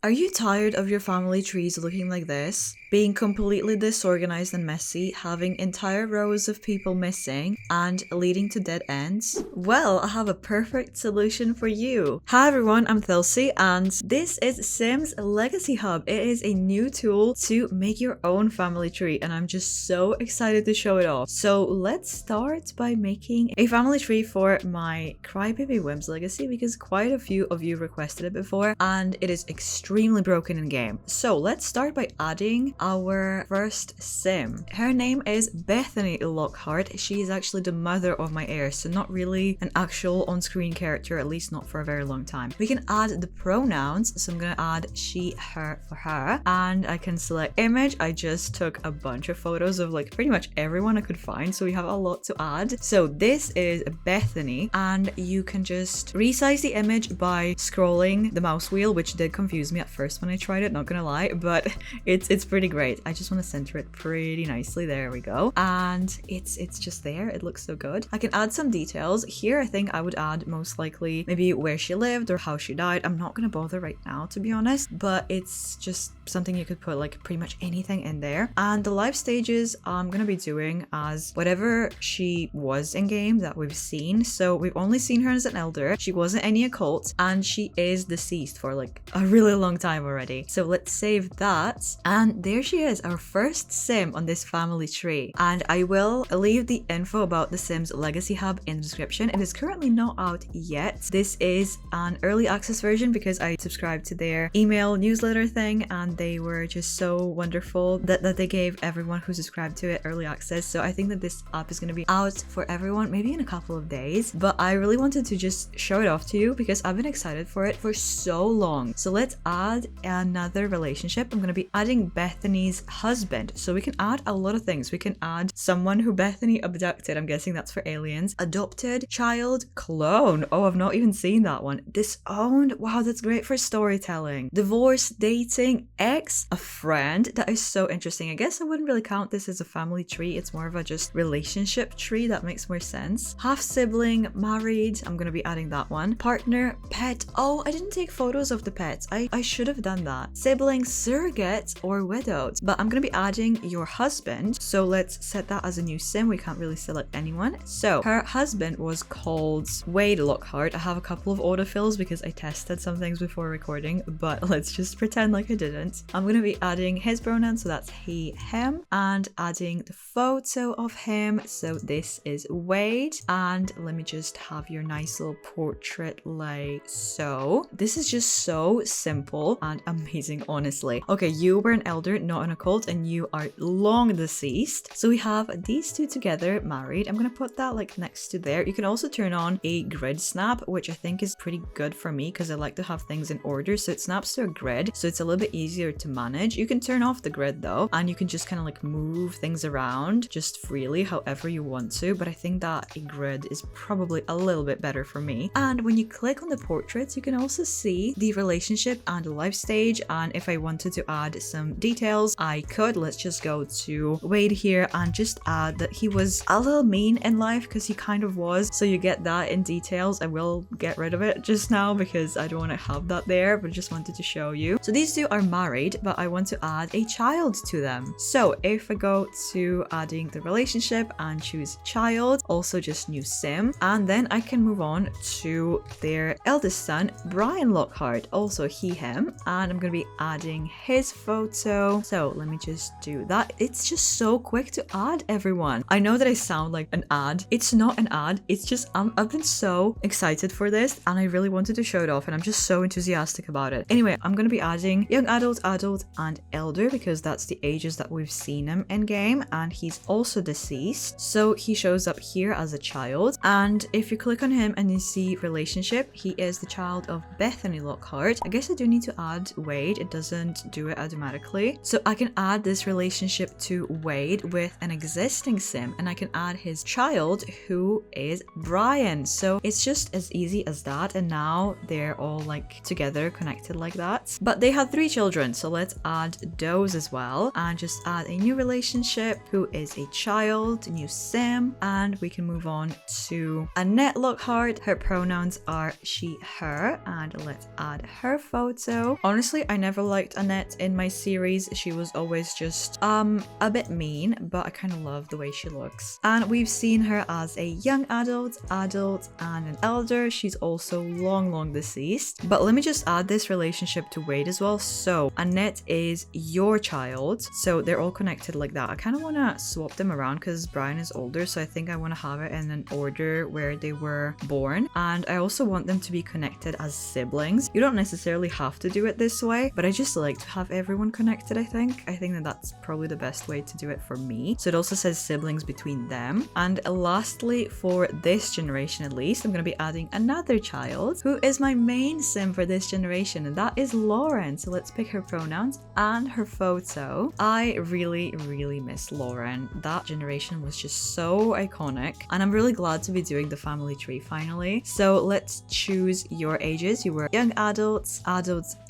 Are you tired of your family trees looking like this? Being completely disorganized and messy, having entire rows of people missing, and leading to dead ends? Well, I have a perfect solution for you. Hi everyone, I'm thilsey, and this is Sims Legacy Hub. It is a new tool to make your own family tree, and I'm just so excited to show it off. So let's start by making a family tree for my Crybaby Whims legacy, because quite a few of you requested it before, and it is extremely broken in game. So let's start by adding our first sim. Her name is Bethany Lockhart. She is actually the mother of my heir, so not really an actual on-screen character, at least not for a very long time. We can add the pronouns, so I'm gonna add she, her for her, and I can select image. I just took a bunch of photos of like pretty much everyone I could find, so we have a lot to add. So this is Bethany, and you can just resize the image by scrolling the mouse wheel, which did confuse me at first when I tried it, not gonna lie, but it's pretty great. I just want to center it pretty nicely. There we go. And it's just there. It looks so good. I can add some details here. I think I would add most likely maybe where she lived or how she died. I'm not gonna bother right now, to be honest, but it's just something you could put like pretty much anything in there. And the life stages I'm gonna be doing as whatever she was in game that we've seen. So we've only seen her as an elder. She wasn't any occult, and she is deceased for like a really long time already. So let's save that. And there she is, our first sim on this family tree. And I will leave the info about the Sims Legacy Hub in the description. It is currently not out yet. This is an early access version because I subscribed to their email newsletter thing, and they were just so wonderful that they gave everyone who subscribed to it early access. So I think that this app is going to be out for everyone maybe in a couple of days, but I really wanted to just show it off to you because I've been excited for it for so long. So let's add another relationship. I'm going to be adding Bethany's husband. So we can add a lot of things. We can add someone who Bethany abducted. I'm guessing that's for aliens. Adopted, child, clone. Oh, I've not even seen that one. Disowned. Wow, that's great for storytelling. Divorce, dating, ex, a friend. That is so interesting. I guess I wouldn't really count this as a family tree. It's more of a just relationship tree. That makes more sense. Half sibling, married. I'm going to be adding that one. Partner, pet. Oh, I didn't take photos of the pets. I should have done that. Sibling, surrogate, or widowed. But I'm going to be adding your husband. So let's set that as a new sim. We can't really select anyone. So her husband was called Wade Lockhart. I have a couple of autofills because I tested some things before recording, but let's just pretend like I didn't. I'm going to be adding his pronoun, so that's he, him, and adding the photo of him. So this is Wade, and let me just have your nice little portrait like so. This is just so simple and amazing, honestly. Okay, you were an elder, not an occult, and you are long deceased. So we have these two together, married. I'm gonna put that like next to there. You can also turn on a grid snap, which I think is pretty good for me because I like to have things in order. So it snaps to a grid, so it's a little bit easier to manage. You can turn off the grid though, and you can just kind of like move things around just freely however you want to, but I think that a grid is probably a little bit better for me. And when you click on the portraits, you can also see the relationship and the life stage, and if I wanted to add some details, I could. Let's just go to Wade here and just add that he was a little mean in life, because he kind of was, so you get that in details. I will get rid of it just now because I don't want to have that there, but just wanted to show you. So these two are married, but I want to add a child to them. So if I go to adding the relationship and choose child, also just new sim, and then I can move on to their eldest son, Brian Lockhart, also he, him, and I'm gonna be adding his photo. So let me just do that. It's just so quick to add everyone. I know that I sound like an ad. It's not an ad. It's just I've been so excited for this, and I really wanted to show it off, and I'm just so enthusiastic about it. Anyway, I'm gonna be adding young adult, adult, and elder because that's the ages that we've seen him in game, and he's also deceased. So he shows up here as a child, and if you click on him and you see relationship, he is the child of Bethany Lockhart. I guess I do need to add Wade. It doesn't do it automatically. So I can add this relationship to Wade with an existing sim, and I can add his child who is Brian. So it's just as easy as that, and now they're all like together connected like that. But they had 3 children, so let's add those as well, and just add a new relationship who is a child, new sim, and we can move on to Annette Lockhart. Her pronouns are she, her, and let's add her photo. so. Honestly, I never liked Annette in my series. She was always just a bit mean, but I kind of love the way she looks. And we've seen her as a young adult, and an elder. She's also long deceased. But let me just add this relationship to Wade as well. So Annette is your child, so they're all connected like that. I kind of want to swap them around because Brian is older, so I think I want to have it in an order where they were born, and I also want them to be connected as siblings. You don't necessarily have to do it this way, but I just like to have everyone connected. I think that that's probably the best way to do it for me. So it also says siblings between them. And lastly, for this generation at least, I'm going to be adding another child who is my main sim for this generation, and that is Lauren. So let's pick her pronouns and her photo. I really miss Lauren. That generation was just so iconic, and I'm really glad to be doing the family tree finally. So let's choose your ages. You were young adults,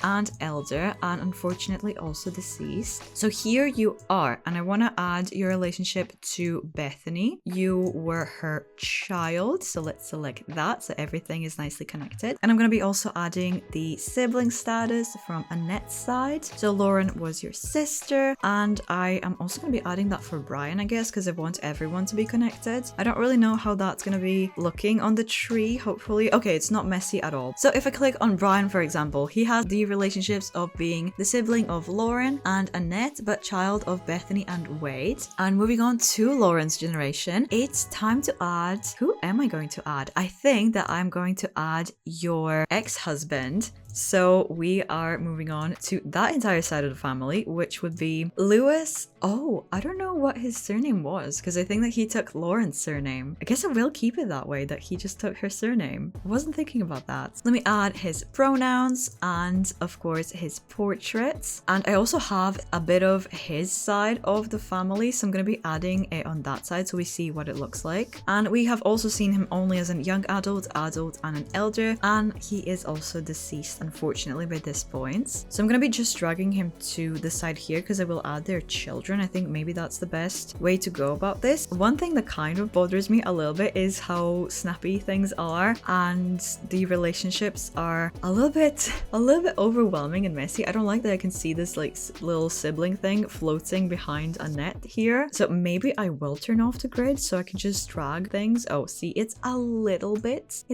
and elder, and unfortunately also deceased. So here you are, and I want to add your relationship to Bethany. You were her child, so let's select that so everything is nicely connected. And I'm going to be also adding the sibling status from Annette's side. So Lauren was your sister, and I am also going to be adding that for Brian, I guess, because I want everyone to be connected. I don't really know how that's going to be looking on the tree, hopefully. Okay, it's not messy at all. So if I click on Brian, for example, he has the relationships of being the sibling of Lauren and Annette, but child of Bethany and Wade. And moving on to Lauren's generation, it's time to add... Who am I going to add? I think that I'm going to add your ex-husband. So we are moving on to that entire side of the family, which would be Lewis. Oh, I don't know what his surname was, because I think that he took Lauren's surname. I guess I will keep it that way, that he just took her surname. I wasn't thinking about that. Let me add his pronouns and, of course, his portraits. And I also have a bit of his side of the family, so I'm going to be adding it on that side so we see what it looks like. And we have also seen him only as a young adult, and an elder, and he is also deceased, unfortunately, by this point. So I'm going to be just dragging him to the side here because I will add their children. I think maybe that's the best way to go about this. One thing that kind of bothers me a little bit is how snappy things are, and the relationships are a little bit overwhelming and messy. I don't like that I can see this like little sibling thing floating behind Annette here. So maybe I will turn off the grid so I can just drag things. Oh, see, it's a little bit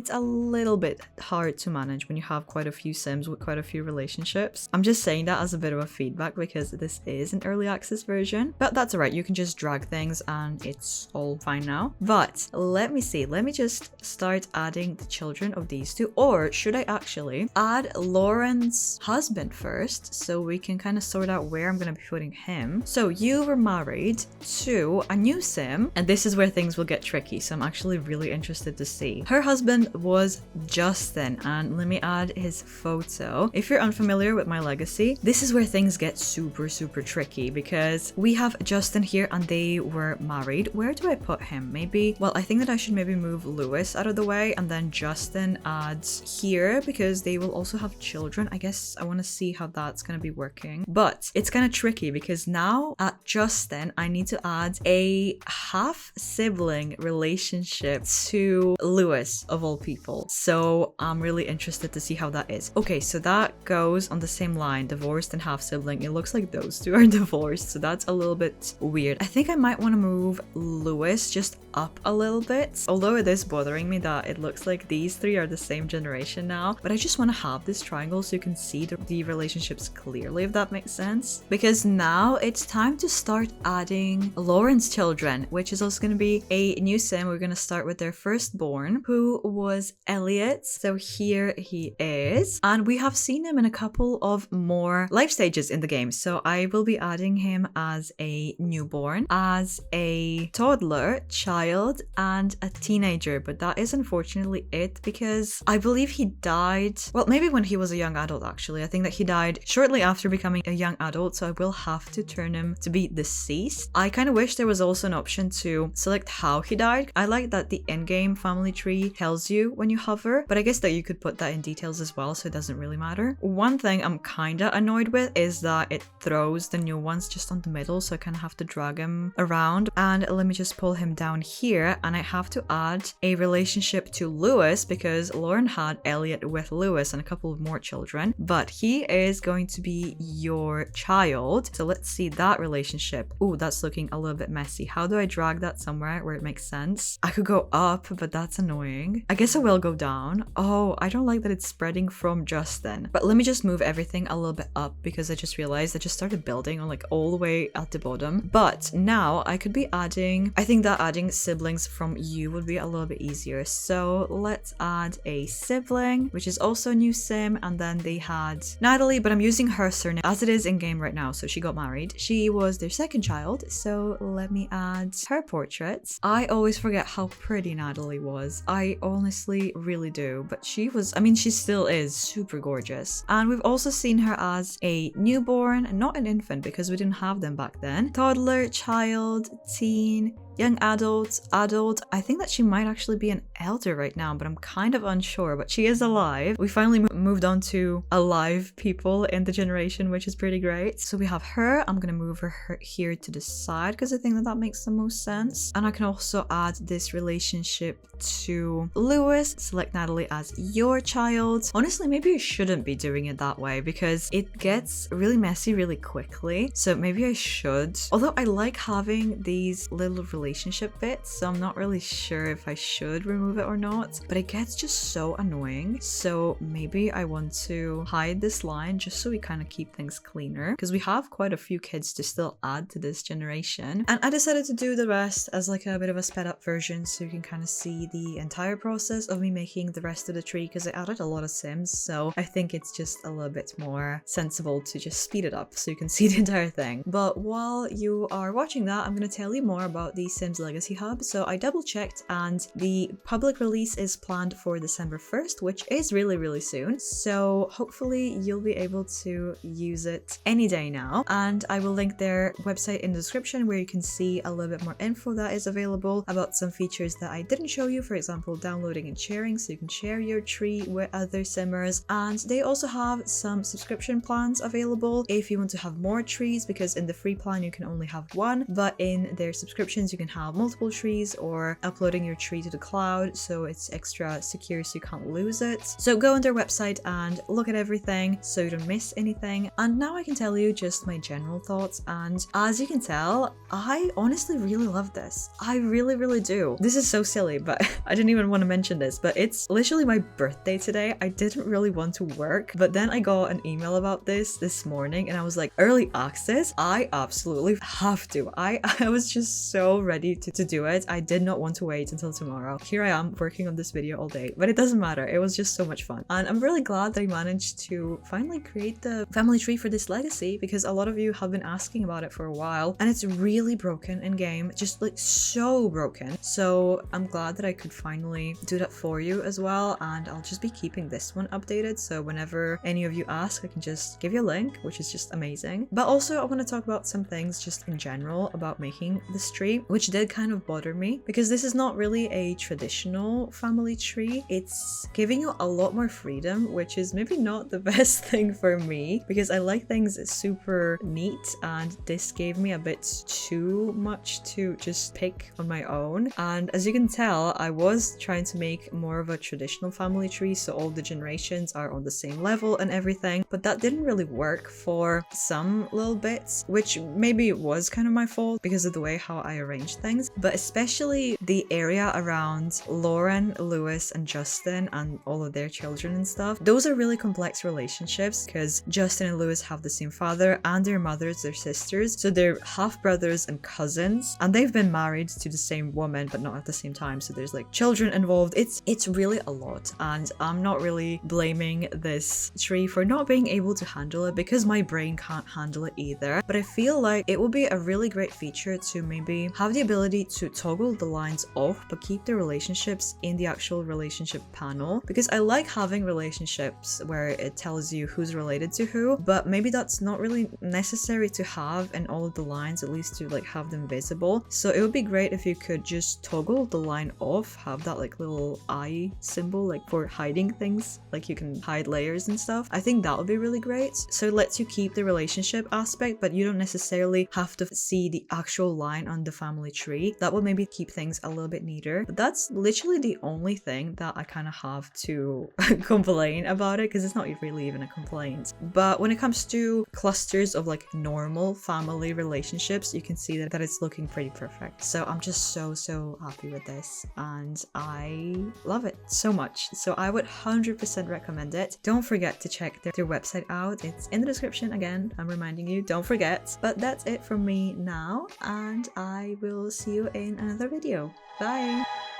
hard to manage when you have quite a few sims with quite a few relationships. I'm just saying that as a bit of a feedback because this is an early access version, but that's alright. You can just drag things and it's all fine now. But let me see. Let me just start adding the children of these two, or should I actually add Lauren's husband first so we can kind of sort out where I'm going to be putting him. So you were married to a new sim, and this is where things will get tricky. So I'm actually really interested to see. Her husband was Justin, and let me add his photo. If you're unfamiliar with my legacy, this is where things get super tricky because we have Justin here and they were married. Where do I put him? Maybe, well, I think that I should maybe move Lewis out of the way and then Justin adds here because they will also have children. I guess I want to see how that's going to be working, but it's kind of tricky because now at Justin I need to add a half sibling relationship to Lewis of all people. So I'm really interested to see how that is. Okay, so that goes on the same line, divorced and half sibling. It looks like those two are divorced, so that's a little bit weird. I think I might want to move Lewis just up a little bit, although it is bothering me that it looks like these three are the same generation now, but I just want to have this triangle so you can see the relationships clearly, if that makes sense, because now it's time to start adding Lauren's children, which is also going to be a new sim. We're going to start with their firstborn, who was Elliot. So here he is, and we have seen him in a couple of more life stages in the game, so I will be adding him as a newborn, as a toddler, child, and a teenager. But that is unfortunately it, because I believe he died, well, maybe when he was a young adult. Actually, I think that he died shortly after becoming a young adult, so I will have to turn him to be deceased. I kind of wish there was also an option to select how he died. I like that the in-game family tree tells you when you hover, but I guess that you could put that in details as well so doesn't really matter. One thing I'm kinda annoyed with is that it throws the new ones just on the middle, so I kind of have to drag him around. And let me just pull him down here, and I have to add a relationship to Lewis because Lauren had Elliot with Lewis and a couple of more children, but he is going to be your child. So let's see that relationship. Oh, that's looking a little bit messy. How do I drag that somewhere where it makes sense? I could go up, but that's annoying. I guess I will go down. Oh, I don't like that it's spreading from Justin. But let me just move everything a little bit up because I just realized I just started building on like all the way at the bottom. But now I could be adding, I think that adding siblings from you would be a little bit easier. So let's add a sibling, which is also a new sim. And then they had Natalie, but I'm using her surname as it is in game right now. So she got married. She was their second child. So let me add her portrait. I always forget how pretty Natalie was. I honestly really do. But she was, I mean, she still is super gorgeous. And we've also seen her as a newborn, not an infant because we didn't have them back then. Toddler, child, teen, young adult. I think that she might actually be an elder right now, but I'm kind of unsure, but she is alive. We finally moved on to alive people in the generation, which is pretty great. So we have her. I'm gonna move her here to the side because I think that makes the most sense. And I can also add this relationship to Lewis. Select Natalie as your child. Honestly, maybe I shouldn't be doing it that way because it gets really messy really quickly. So maybe I should. Although I like having these little relationship bits, so I'm not really sure if I should remove it or not, but it gets just so annoying. So maybe I want to hide this line just so we kind of keep things cleaner because we have quite a few kids to still add to this generation. And I decided to do the rest as like a bit of a sped up version so you can kind of see the entire process of me making the rest of the tree because I added a lot of sims, so I think it's just a little bit more sensible to just speed it up so you can see the entire thing. But while you are watching that, I'm going to tell you more about the Sims Legacy Hub. So I double checked and the public release is planned for December 1st, which is really soon. So hopefully you'll be able to use it any day now. And I will link their website in the description where you can see a little bit more info that is available about some features that I didn't show you, for example, downloading and sharing so you can share your tree with other simmers. And they also have some subscription plans available if you want to have more trees, because in the free plan you can only have one, but in their subscriptions you can have multiple trees or uploading your tree to the cloud so it's extra secure so you can't lose it. So go on their website and look at everything so you don't miss anything. And now I can tell you just my general thoughts, and as you can tell, I honestly really love this. I really do. This is so silly, but I didn't even want to mention this, but it's literally my birthday today. I didn't really want to work, but then I got an email about this morning and I was like, early access? I absolutely have to. I was just so ready to do it. I did not want to wait until tomorrow. Here I am working on this video all day, but it doesn't matter. It was just so much fun. And I'm really glad that I managed to finally create the family tree for this legacy because a lot of you have been asking about it for a while and it's really broken in game, just like so broken. So I'm glad that I could finally do that for you as well. And I'll just be keeping this one updated. So whenever any of you ask, I can just give you a link, which is just amazing. But also I want to talk about some things just in general about making this tree, which did kind of bother me because this is not really a traditional family tree. It's giving you a lot more freedom, which is maybe not the best thing for me because I like things super neat, and this gave me a bit too much to just pick on my own. And as you can tell, I was trying to make more of a traditional family tree so all the generations are on the same level and everything, but that didn't really work for some little bits, which maybe it was kind of my fault because of the way how I arranged things, but especially the area around Lauren, Lewis, and Justin and all of their children and stuff. Those are really complex relationships because Justin and Lewis have the same father and their mothers, their sisters, so they're half brothers and cousins, and they've been married to the same woman but not at the same time, so there's like children involved. It's really a lot, and I'm not really blaming this tree for not being able to handle it because my brain can't handle it either, but I feel like it would be a really great feature to maybe have the ability to toggle the lines off but keep the relationships in the actual relationship panel, because I like having relationships where it tells you who's related to who, but maybe that's not really necessary to have in all of the lines, at least to like have them visible. So it would be great if you could just toggle the line off, have that like little eye symbol like for hiding things, like you can hide layers and stuff. I think that would be really great. So it lets you keep the relationship aspect, but you don't necessarily have to see the actual line on the family tree. That would maybe keep things a little bit neater. But that's literally the only thing that I kind of have to complain about it, because it's not really even a complaint. But when it comes to clusters of like normal family relationships, you can see that it's looking pretty perfect. So I'm just so happy with this, and I love it so much. So I would 100% recommend it. Don't forget to check their website out. It's in the description again. I'm reminding you, don't forget. But that's it from me now, and I will see you in another video. Bye!